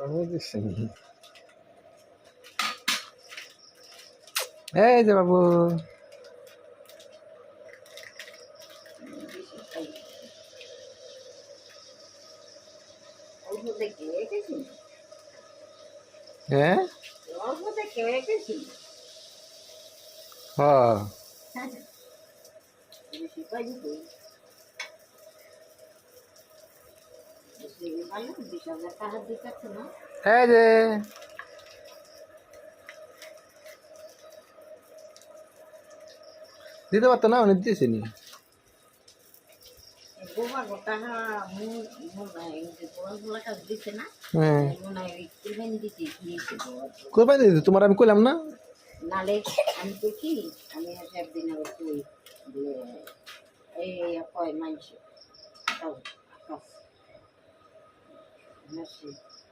আমি দিচ্ছি এই যে বাবু হ্যাঁ হ্যাঁ এই যে দিতে পারতো না উনি দিতেছি নি কোরবানি দিতে তোমার আমি কইলাম না নালে আমি তো কি আমি একদিন আবার কই এই কয় মাইছে তাও